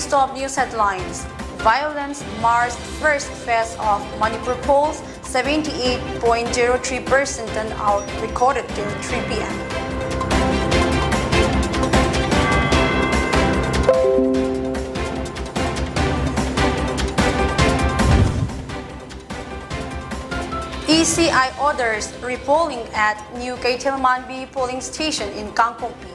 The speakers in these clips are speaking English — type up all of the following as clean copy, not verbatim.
Next top news headlines. Violence mars first phase of Manipur polls, 78.03% turnout recorded till 3 p.m. ECI orders repolling at new Kaitilmanbi polling station in Kangpokpi.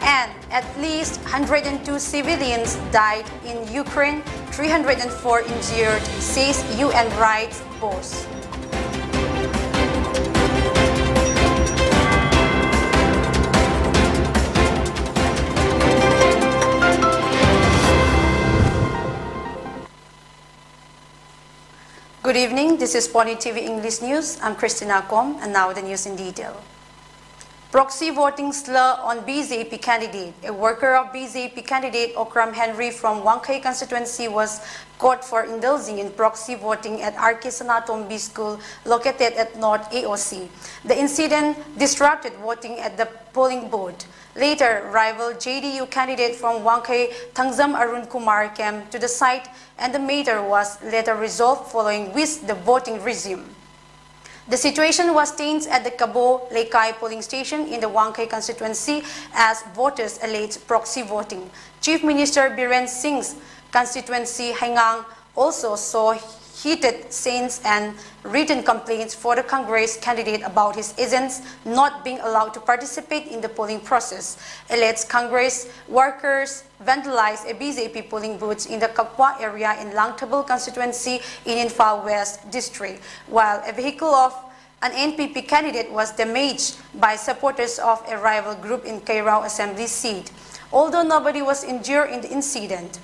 And at least 102 civilians died in Ukraine, 304 injured, says UN rights boss. Good evening, this is Pony TV English News. I'm Christina and now the news in detail. Proxy voting slur on BJP candidate. A worker of BJP candidate Okram Henry from Wangkai constituency was caught for indulging in proxy voting at RK Sanatombi School located at North AOC. The incident disrupted voting at the polling booth. Later, rival JDU candidate from Wangkai Thangzam Arun Kumar came to the site and the matter was later resolved, following which the voting resumed. The situation was tense at the Kabo Lekai polling station in the Wangkai constituency as voters alleged proxy voting. Chief Minister Biren Singh's constituency Haingang also saw heated scenes and written complaints for the Congress candidate about his agents not being allowed to participate in the polling process. Alleged Congress workers vandalized a BJP polling booth in the Kapwa area in Langtabal constituency in Infal West district, while a vehicle of an NPP candidate was damaged by supporters of a rival group in Kairao assembly seat. Although nobody was injured in the incident,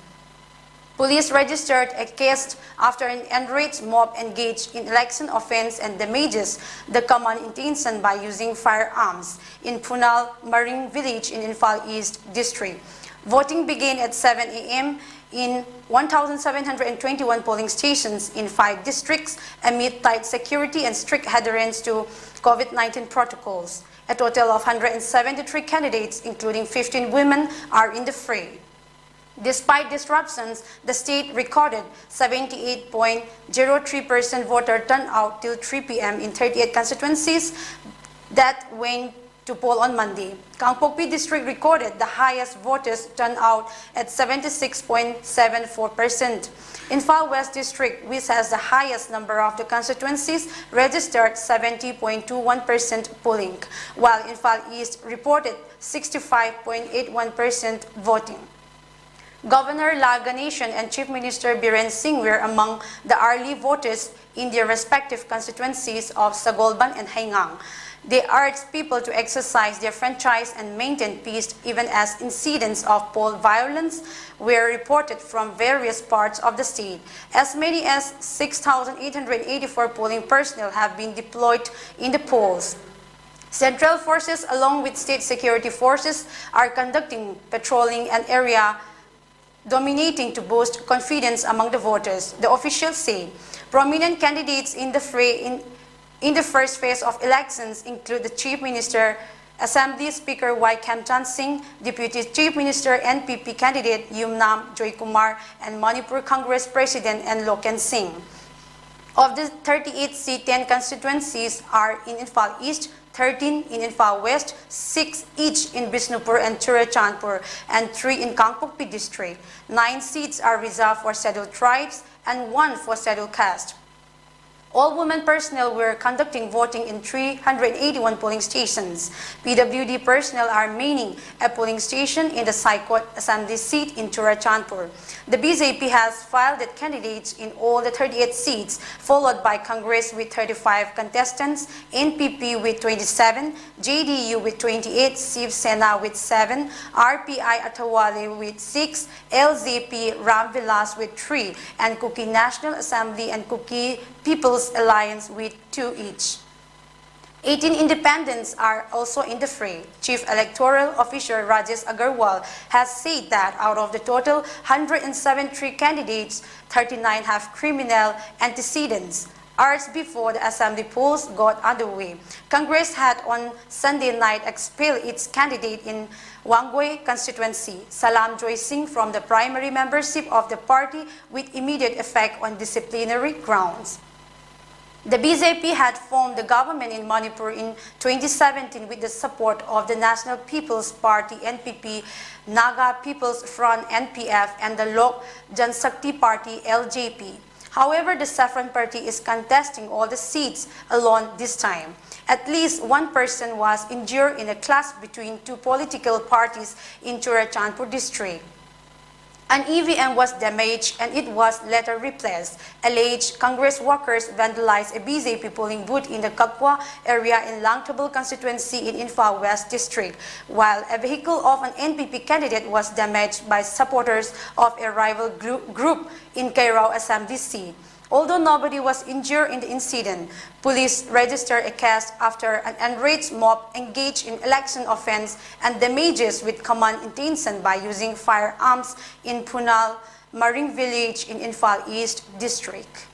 police registered a case after an enraged mob engaged in election offense and damages the common intention by using firearms in Punal Maring village in Infal East district. Voting began at 7 a.m. in 1,721 polling stations in 5 districts amid tight security and strict adherence to COVID-19 protocols. A total of 173 candidates, including 15 women, are in the fray. Despite disruptions, the state recorded 78.03% voter turnout till 3 p.m. in 38 constituencies that went to poll on Monday. Kangpokpi district recorded the highest voters turnout at 76.74%. Infal West district, which has the highest number of the constituencies, registered 70.21% polling, while Infal East reported 65.81% voting. Governor La Ganeshan and Chief Minister Biren Singh were among the early voters in their respective constituencies of Sagolban and Haingang. They urged people to exercise their franchise and maintain peace even as incidents of poll violence were reported from various parts of the state. As many as 6,884 polling personnel have been deployed in the polls. Central forces along with state security forces are conducting patrolling an area dominating to boost confidence among the voters, the officials say. Prominent candidates in the fray in the first phase of elections include the Chief Minister, Assembly Speaker Y. Kemchan Singh, Deputy Chief Minister NPP candidate Yumnam Joy Kumar, and Manipur Congress President Loken Singh. Of the 38 seat, 10 constituencies are in Infal East, 13 in Infal West, 6 each in Bisnupur and Churachandpur, and 3 in Kangpokpi district. 9 seats are reserved for scheduled tribes and 1 for scheduled caste. All women personnel were conducting voting in 381 polling stations. PWD personnel are manning a polling station in the Saikot Assembly seat in Churachandpur. The BJP has filed its candidates in all the 38 seats, followed by Congress with 35 contestants, NPP with 27, JDU with 28, Shiv Sena with 7, RPI Atawale with 6, LZP Ramvilas with 3, and Kuki National Assembly and Kuki People's Alliance with 2 each. 18 independents are also in the fray. Chief Electoral Officer Rajesh Agarwal has said that out of the total 173 candidates, 39 have criminal antecedents. Hours before the assembly polls got underway, Congress had on Sunday night expelled its candidate in Wangoi constituency, Salam Joy Singh, from the primary membership of the party with immediate effect on disciplinary grounds. The BJP had formed the government in Manipur in 2017 with the support of the National People's Party (NPP), Naga People's Front (NPF), and the Lok Janshakti Party (LJP). However, the Saffron Party is contesting all the seats alone this time. At least one person was injured in a clash between two political parties in Churachandpur district. An EVM was damaged and it was later replaced. Alleged Congress workers vandalized a BJP polling booth in the Kakwa area in Langtabal constituency in Imphal West district, while a vehicle of an NPP candidate was damaged by supporters of a rival group in Kairao Assembly seat. Although nobody was injured in the incident, police registered a case after an enraged mob engaged in election offense and damages with common intention by using firearms in Punal Marine Village in Imphal East District.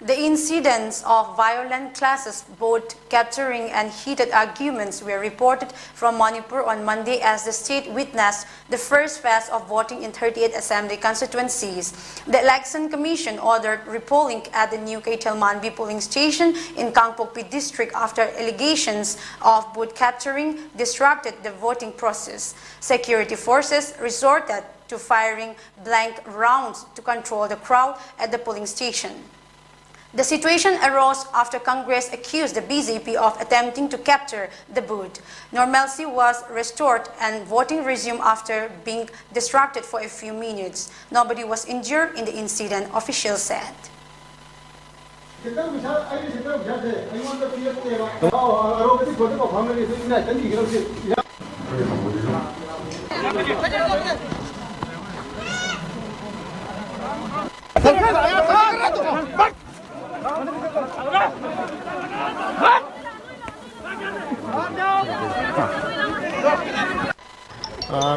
The incidents of violent clashes, both capturing and heated arguments, were reported from Manipur on Monday as the state witnessed the first phase of voting in 38 assembly constituencies. The Election Commission ordered repolling at the new Kaitelmanbi polling station in Kangpokpi district after allegations of booth capturing disrupted the voting process. Security forces resorted to firing blank rounds to control the crowd at the polling station. The situation arose after Congress accused the BJP of attempting to capture the booth. Normalcy was restored and voting resumed after being distracted for a few minutes. Nobody was injured in the incident, officials said.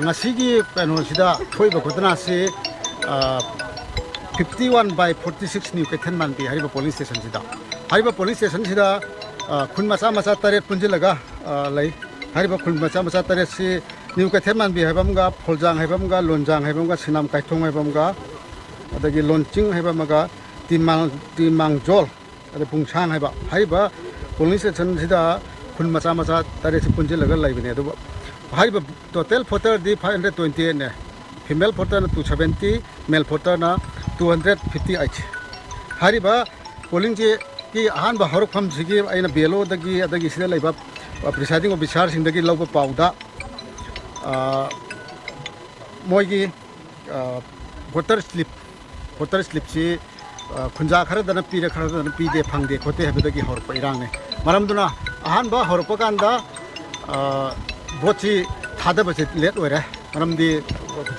Ngasigi penosida thoiba kutnasi 51/46 new Kaitelmanbi hariba police station sida hariba police station sida khun macha macha taret punjilaga lai hariba khun macha macha taret si new Kaitelmanbi haibamga pholjang haibamga lonjang haibamga sinam kaithong haibamga adagi launching haibamaga timang jol ada pungchang haiba haiba police station sida khun macha macha taret si punjilaga laibine adu haiba total voter di 528 ne female voter na 270 male voter na 258 hariba polling je ki ahan ba horok pham sigi aina belo adagi sida laiba presiding officer sing dagi loba pauda moigi voter slip si khunja khara dana pire khara dana pide phangde khote habidagi horpa irang ne maramduna ahan ba horpa kanda vote thada base let ore maramdi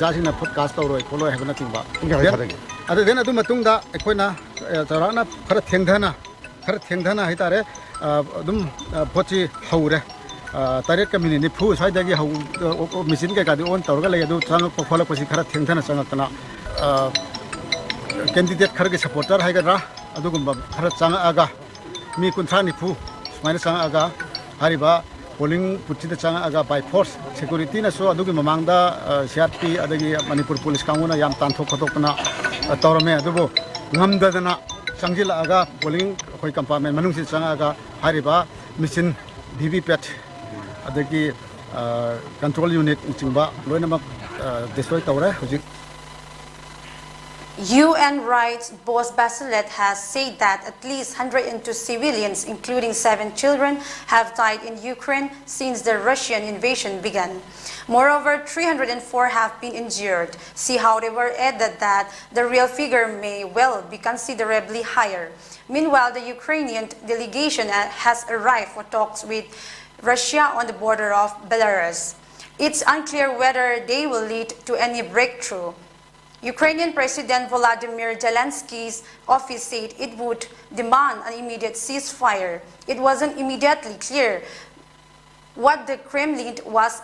jasina podcast tawroi follow habana tingba adu den adu matungda ekoina charana khara thengdhana haitare adum vote haure taret kamini ni phu saidagi hau machine ka gadi on tawrga lai adu chang follow pasi khara thengdhana changakna candidate khara ge supporter haigadra adugumba khara changa aga mi kunthani phu sumaina changa aga hariba polling puchida changa aga by force security na so adugi mamangda CRP adagi Manipur police kanguna yam tanthok khotokna tawrame adubo ngamdadana changjila aga polling khoi compartment manung si changa aga hariba machine VVPAT adagi control unit chingba loinamak destroy tawre hojik. UN rights boss Bachelet has said that at least 102 civilians, including 7 children, have died in Ukraine since the Russian invasion began. Moreover, 304 have been injured. She, however, added that the real figure may well be considerably higher. Meanwhile, the Ukrainian delegation has arrived for talks with Russia on the border of Belarus. It's unclear whether they will lead to any breakthrough. Ukrainian President Volodymyr Zelensky's office said it would demand an immediate ceasefire. It wasn't immediately clear what the Kremlin was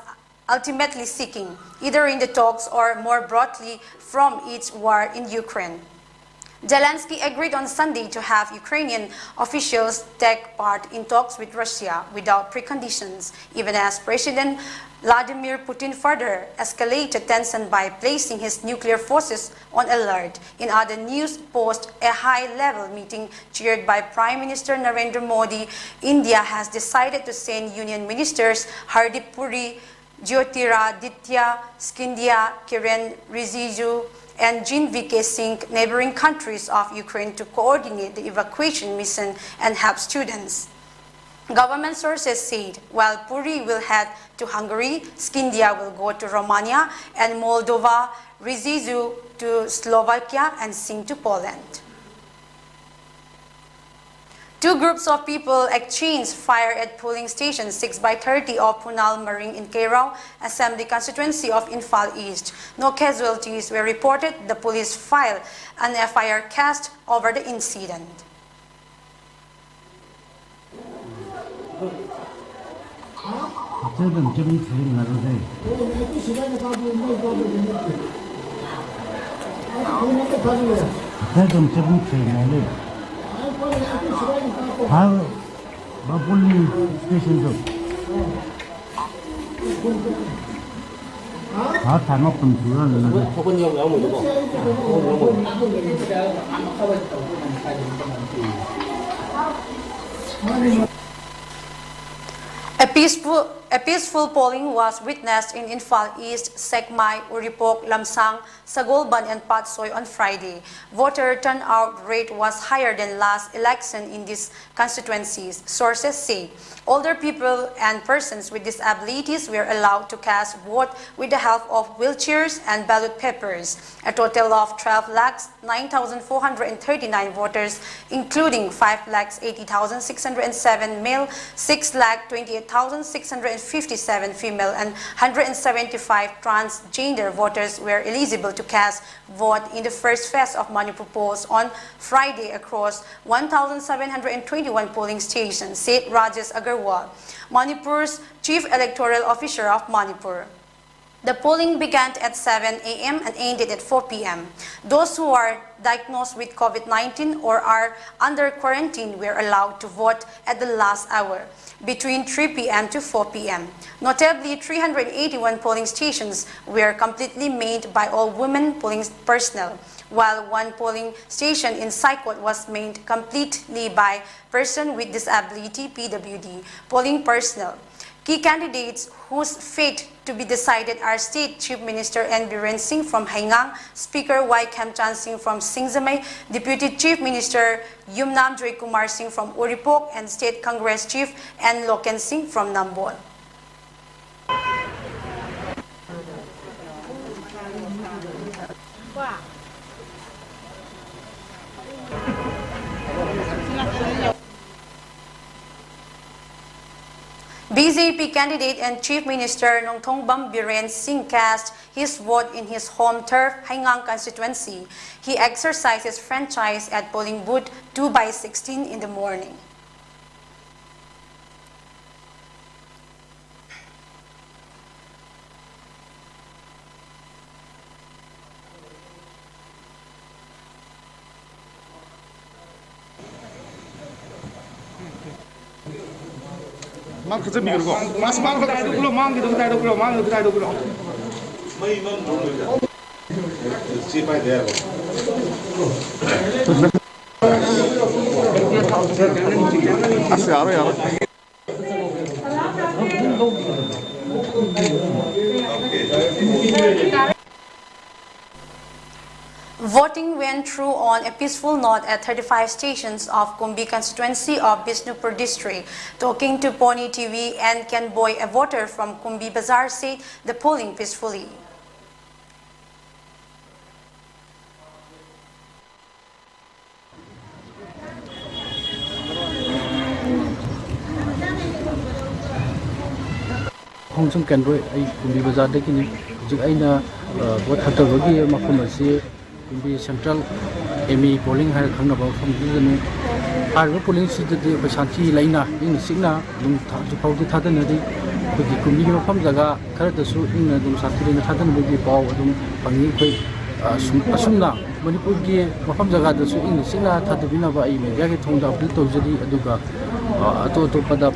ultimately seeking, either in the talks or more broadly from its war in Ukraine. Zelensky agreed on Sunday to have Ukrainian officials take part in talks with Russia without preconditions, even as President Vladimir Putin further escalated tension by placing his nuclear forces on alert. In other news, post a high-level meeting chaired by Prime Minister Narendra Modi, India has decided to send Union Ministers Hardip Puri, Jyotiraditya Scindia, Kiren Rijiju, and Jean V.K. Singh, neighboring countries of Ukraine, to coordinate the evacuation mission and help students. Government sources said while Puri will head to Hungary, Scindia will go to Romania, and Moldova, Rijiju to Slovakia, and Singh to Poland. Two groups of people exchanged fire at polling station 6/30 of Punal Marine in Kairao, Assembly constituency of Infal East. No casualties were reported. The police filed an FIR cast over the incident. A peaceful polling was witnessed in Infal East, Sekmai, Uripok, Lamsang, Sagolban, and Patsoy on Friday. Voter turnout rate was higher than last election in these constituencies, sources say. Older people and persons with disabilities were allowed to cast vote with the help of wheelchairs and ballot papers. A total of 12,09,439 voters, including 5,80,607 male, 6,28,657 female, and 175 transgender voters were eligible to cast vote in the first phase of Manipur polls on Friday across 1,721 polling stations, said Rajesh Agarwal, Manipur's chief electoral officer of Manipur. The polling began at 7 a.m. and ended at 4 p.m. Those who are diagnosed with COVID-19 or are under quarantine were allowed to vote at the last hour, between 3 p.m. to 4 p.m. Notably, 381 polling stations were completely made by all women polling personnel, while one polling station in Saikot was made completely by person with disability (PWD) polling personnel. Key candidates whose fate to be decided are State Chief Minister N. Biren Singh from Haingang, Speaker Y. Kemchan Singh from Singzamay, Deputy Chief Minister Yumnam Joy Kumar Singh from Uripok, and State Congress Chief N. Loken Singh from Nambol. BJP candidate and Chief Minister Nongthongbam Biren Singh cast his vote in his home turf, Haingang constituency. He exercises franchise at polling booth 2/16 in the morning. 막 그저 미루고. 마스만 거 다이도 그러 망기도 다이도 그러 망기도 다이도 그러. 알았어, 알아. Voting went through on a peaceful note at 35 stations of Kumbi constituency of Bisnupur district. Talking to Pony TV and Ken Boy, a voter from Kumbi Bazaar, said the polling peacefully. Hongsung Ken Boy, Kumbi Bazaar dekini. Jika aina vote hatta bagi makamasi Kumbi Central ME polling hari khangna bawa from ini. Hari polling sih jadi bersanti lainnya. Ini signa dum jepau di thada nadi. Bagi Kumbi makam jaga kerana tu ini dum santi lainnya thada bagi bau dum panggil koi asumna Manipur ki makam jaga tu ini signa thada bina ba ini media ke thongda update tu jadi aduga atau pada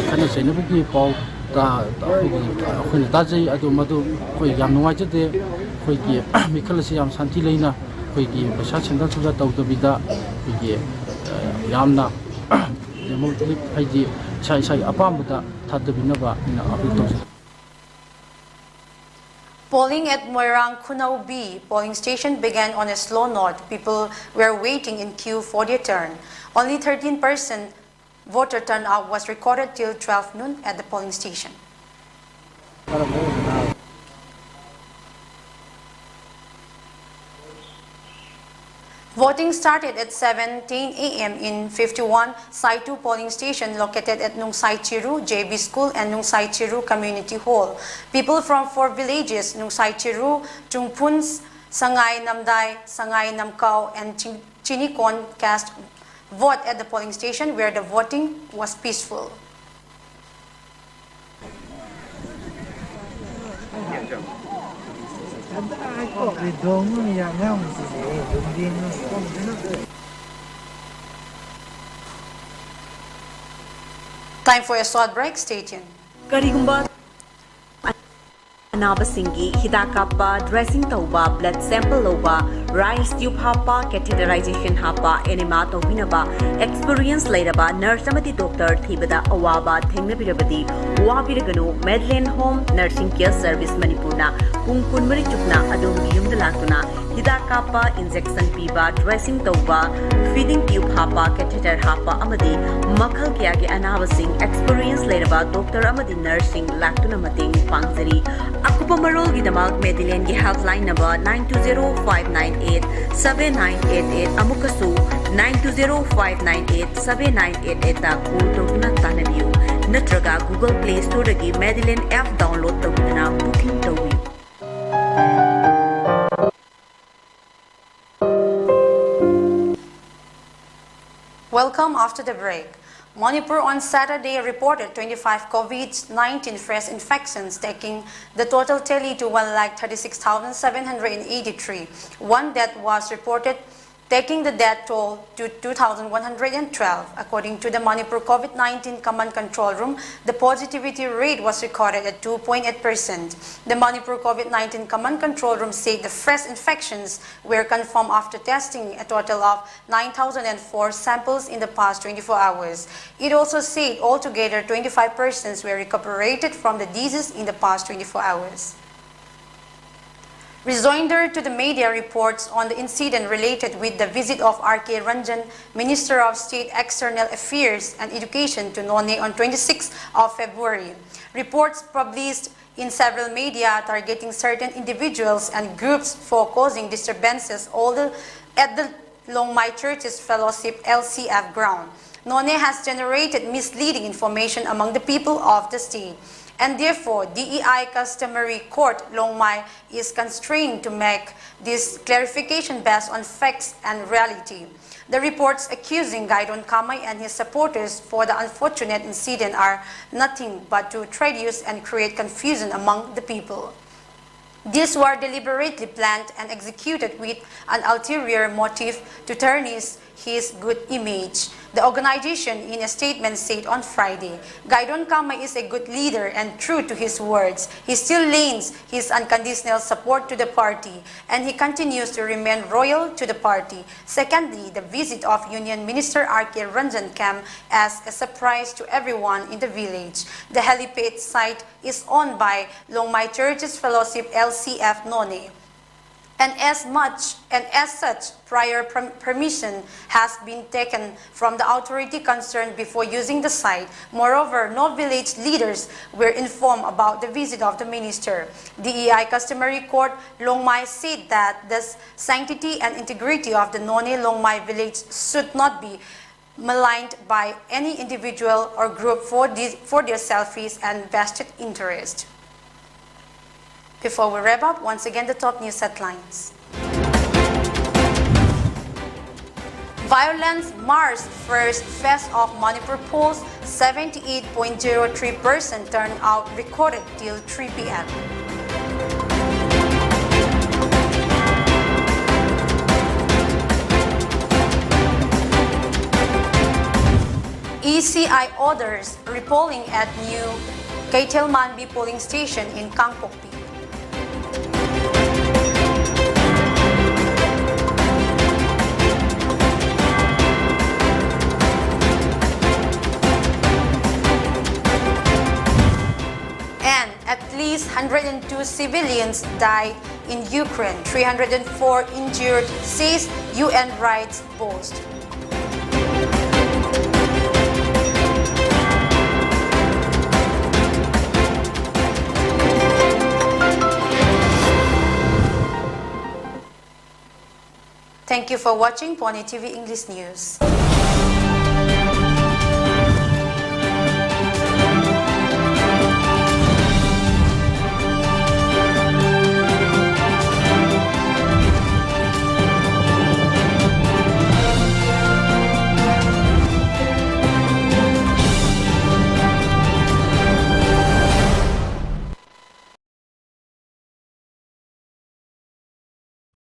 kerana saya ni bagi bau 다 ꯑꯩꯈꯣꯏꯅ ꯇꯥꯖꯩ ꯑꯗꯨ ꯃꯗꯨ ꯑꯩꯈꯣꯏ ꯌꯥꯝ ꯅꯨꯡꯉꯥꯏꯖꯗꯦ ꯑꯩꯈꯣꯏꯒꯤ ꯃꯤꯈꯜ ꯑꯁꯤ ꯌꯥꯝ ꯁꯥꯟꯇꯤ ꯂꯩꯅ ꯑꯩꯈꯣꯏꯒꯤ ꯄꯩꯁꯥ ꯁꯦꯟꯗꯜ ꯊꯨꯝꯖꯥ ꯇꯧꯗꯕꯤꯗ ꯑꯩꯈꯣꯏꯒꯤ ꯌꯥꯝꯅ ꯗꯦꯃꯣꯀ꯭ꯔꯦꯇꯤꯛ ꯍꯥꯏꯗꯤ ꯏꯁꯥ ꯏꯁꯥꯒꯤ ꯑꯄꯥꯝꯕꯗ ꯊꯥꯗꯕꯤꯅꯕ ꯑꯩꯅ ꯑꯄꯤꯜ ꯇꯧꯖꯩ. Polling at Moirang Khunau B polling station began on a slow note. People were waiting in queue for their turn. Only 13% voter turnout was recorded till 12 noon at the polling station. Voting started at 7:10 a.m. in 51 Site 2 polling station located at Nungsai Chiru, JB School and Nungsai Chiru Community Hall. People from 4 villages, Nungsai Chiru, Chungpuns, Sangay Namdai, Sangay Namkau and Chinikon cast vote at the polling station where the voting was peaceful. Time for a short break. Stay tuned. Anabasinghi, Hidakapa, dressing tauba, blood sample loba, rice tube hapa, catheterization hapa, enema tauhinaba, experience laidaba, nurse amati doctor, thibada awaba, thengnabirabadi, wabiraganu, Medland Home, Nursing Care Service Manipurna, Pungkun Marichukna, Adum Yumdalatuna, Hidakapa, injection piba, dressing tauba, feeding tube hapa, catheter hapa, amadi, Makal Kiage Anabasing, experience laidaba, doctor amadi nursing, lactuna mating, pangzari, Akupa Marol Gidamak Medellin ki helpline number 920-598-7988 Amukasu 920-598-7988 ta call tawuna tanabiyu natraga Google Play Store dagi Medellin app download tawuna booking tawi. Welcome after the break. Manipur on Saturday reported 25 COVID-19 fresh infections, taking the total tally to 136,783. One death was reported, taking the death toll to 2,112. According to the Manipur COVID-19 Command Control Room, the positivity rate was recorded at 2.8%. The Manipur COVID-19 Command Control Room said the fresh infections were confirmed after testing a total of 9,004 samples in the past 24 hours. It also said altogether 25 persons were recuperated from the disease in the past 24 hours. Rejoinder to the media reports on the incident related with the visit of R.K. Ranjan, Minister of State External Affairs and Education to Nonne on 26 of February. Reports published in several media targeting certain individuals and groups for causing disturbances at the Longmai Church's Fellowship LCF ground. Nonne has generated misleading information among the people of the state, and therefore DEI Customary Court Longmai is constrained to make this clarification based on facts and reality. The reports accusing Gaidon Kamay and his supporters for the unfortunate incident are nothing but to traduce and create confusion among the people. These were deliberately planned and executed with an ulterior motive to tarnish his good image. The organization, in a statement, said on Friday, Gaidon Kamay is a good leader and true to his words. He still lends his unconditional support to the party, and he continues to remain loyal to the party. Secondly, the visit of Union Minister R.K. Ranjan came as a surprise to everyone in the village. The helipad site is owned by Longmai Church's Fellowship LCF None. And as such, prior permission has been taken from the authority concerned before using the site. Moreover, no village leaders were informed about the visit of the minister. DEI Customary Court Longmai said that the sanctity and integrity of the None Longmai village should not be maligned by any individual or group for their selfish and vested interest. Before we wrap up, once again the top news headlines. Violence mars first phase of Manipur polls, 78.03% turnout recorded till 3 p.m. ECI orders repolling at new Kaitelmanbi polling station in Kangpokpi. At least 102 civilians died in Ukraine, 304 injured, says UN rights boast. Thank you for watching Pony TV English News.